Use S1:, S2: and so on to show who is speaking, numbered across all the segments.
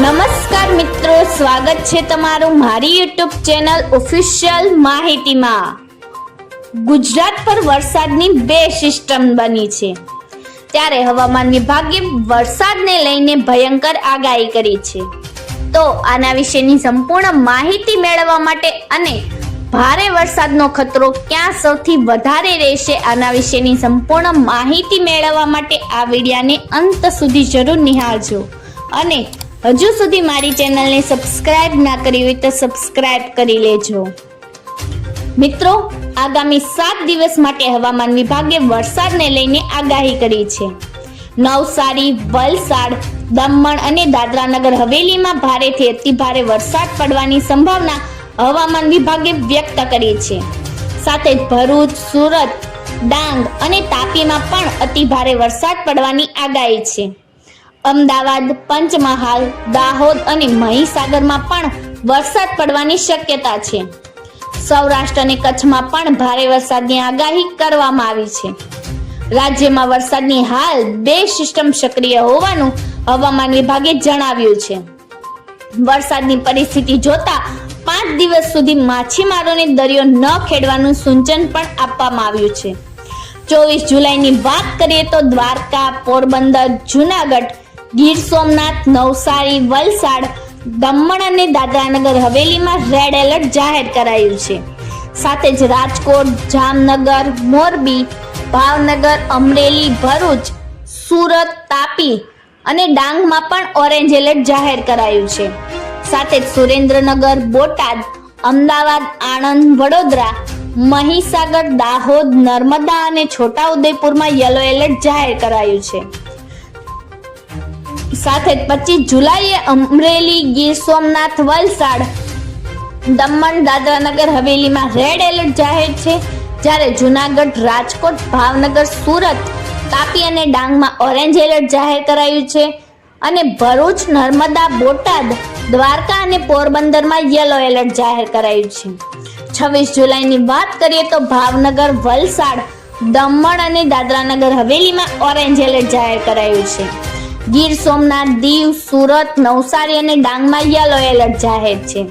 S1: નમસ્કાર મિત્રો, સ્વાગત છે તમારું મારી યુટ્યુબ ચેનલ ઓફિશિયલ માહિતીમાં। ગુજરાત પર વરસાદની બે સિસ્ટમ બની છે, ત્યારે હવામાન વિભાગે વરસાદને લઈને ભયંકર આગાહી કરી છે। તો આના વિશેની સંપૂર્ણ માહિતી મેળવવા માટે અને ભારે વરસાદનો ખતરો ક્યાં સૌથી વધારે રહેશે, આના વિશેની સંપૂર્ણ માહિતી મેળવવા માટે આ વિડિયોને અંત સુધી જરૂર નિહાળજો અને હજુ સુધી મારી ચેનલને સબસ્ક્રાઇબ ના કરી હોય તો સબસ્ક્રાઇબ કરી લેજો। મિત્રો, આગામી 7 દિવસ માટે હવામાન વિભાગે વરસાદને લઈને આગાહી કરી છે। નવસારી, વલસાડ, દમણ અને દાદરા નગર હવેલીમાં ભારેથી અતિ ભારે વરસાદ પડવાની સંભાવના હવામાન વિભાગે વ્યક્ત કરી છે। સાથે જ ભરૂચ, સુરત, ડાંગ અને તાપીમાં પણ અતિ ભારે વરસાદ પડવાની આગાહી છે। અમદાવાદ, પંચમહાલ, દાહોદ અને મહીસાગરમાં પણ વરસાદ પડવાની શક્યતા છે। સૌરાષ્ટ્ર અને કચ્છમાં પણ ભારે વરસાદની આગાહી કરવામાં આવી છે। રાજ્યમાં વરસાદની હાલ 2 સિસ્ટમ સક્રિય હોવાનું હવામાન વિભાગે જણાવ્યું છે। વરસાદની પરિસ્થિતિ જોતા 5 દિવસ સુધી માછીમારોને દરિયો ન ખેડવાનું સૂચન પણ આપવામાં આવ્યું છે। 24 જુલાઈની વાત કરીએ તો દ્વારકા, પોરબંદર, જૂનાગઢ, ગીર સોમનાથ, નવસારી, વલસાડ, દમણ અને દાદરાનગર હવેલીમાં રેડ એલર્ટ જાહેર કરાયું છે। સાથે જ રાજકોટ, જામનગર, મોરબી, ભાવનગર, અમરેલી, ભરૂચ, સુરત, તાપી અને ડાંગમાં પણ ઓરેન્જ એલર્ટ જાહેર કરાયું છે। સાથે જ સુરેન્દ્રનગર, બોટાદ, અમદાવાદ, આણંદ, વડોદરા, મહીસાગર, દાહોદ, નર્મદા અને છોટાઉદેપુરમાં યલો એલર્ટ જાહેર કરાયું છે। સાથે 25 જુલાઈએ અમરેલી, ગીર સોમનાથ, વલસાડ, દમણ, દાદરાનગર હવેલીમાં રેડ એલર્ટ જાહેર છે, જ્યારે જૂનાગઢ, રાજકોટ, ભાવનગર, સુરત, તાપી અને ડાંગમાં ઓરેન્જ એલર્ટ જાહેર કરાયું છે અને ભરૂચ, નર્મદા, બોટાદ, દ્વારકા અને પોરબંદરમાં યલો એલર્ટ જાહેર કરાયું છે। 26 જુલાઈની વાત કરીએ તો ભાવનગર, વલસાડ, દમણ અને દાદરાનગર હવેલીમાં ઓરેન્જ એલર્ટ જાહેર કરાયું છે। ગીર સોમનાથ, દીવ, સુરત, નવસારી અને ડાંગમાં યલો એલર્ટ જાહેર છે।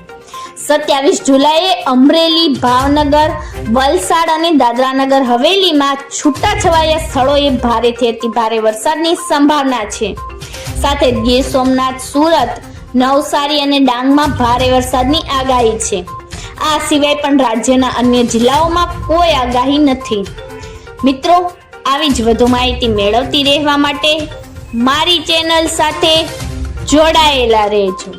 S1: 27 જુલાઈએ અમરેલી, ભાવનગર, વલસાડ અને દાદરાનગર હવેલીમાં છૂટાછવાયા સ્થળોએ ભારેથી અતિ ભારે વરસાદની સંભાવના છે। સાથે ગીર સોમનાથ, સુરત, નવસારી અને ડાંગમાં ભારે વરસાદની આગાહી છે। આ સિવાય પણ રાજ્યના અન્ય જિલ્લાઓમાં કોઈ આગાહી નથી। મિત્રો, આવી જ વધુ માહિતી મેળવતી રહેવા માટે મારી ચેનલ સાથે જોડાયેલા રહેજો।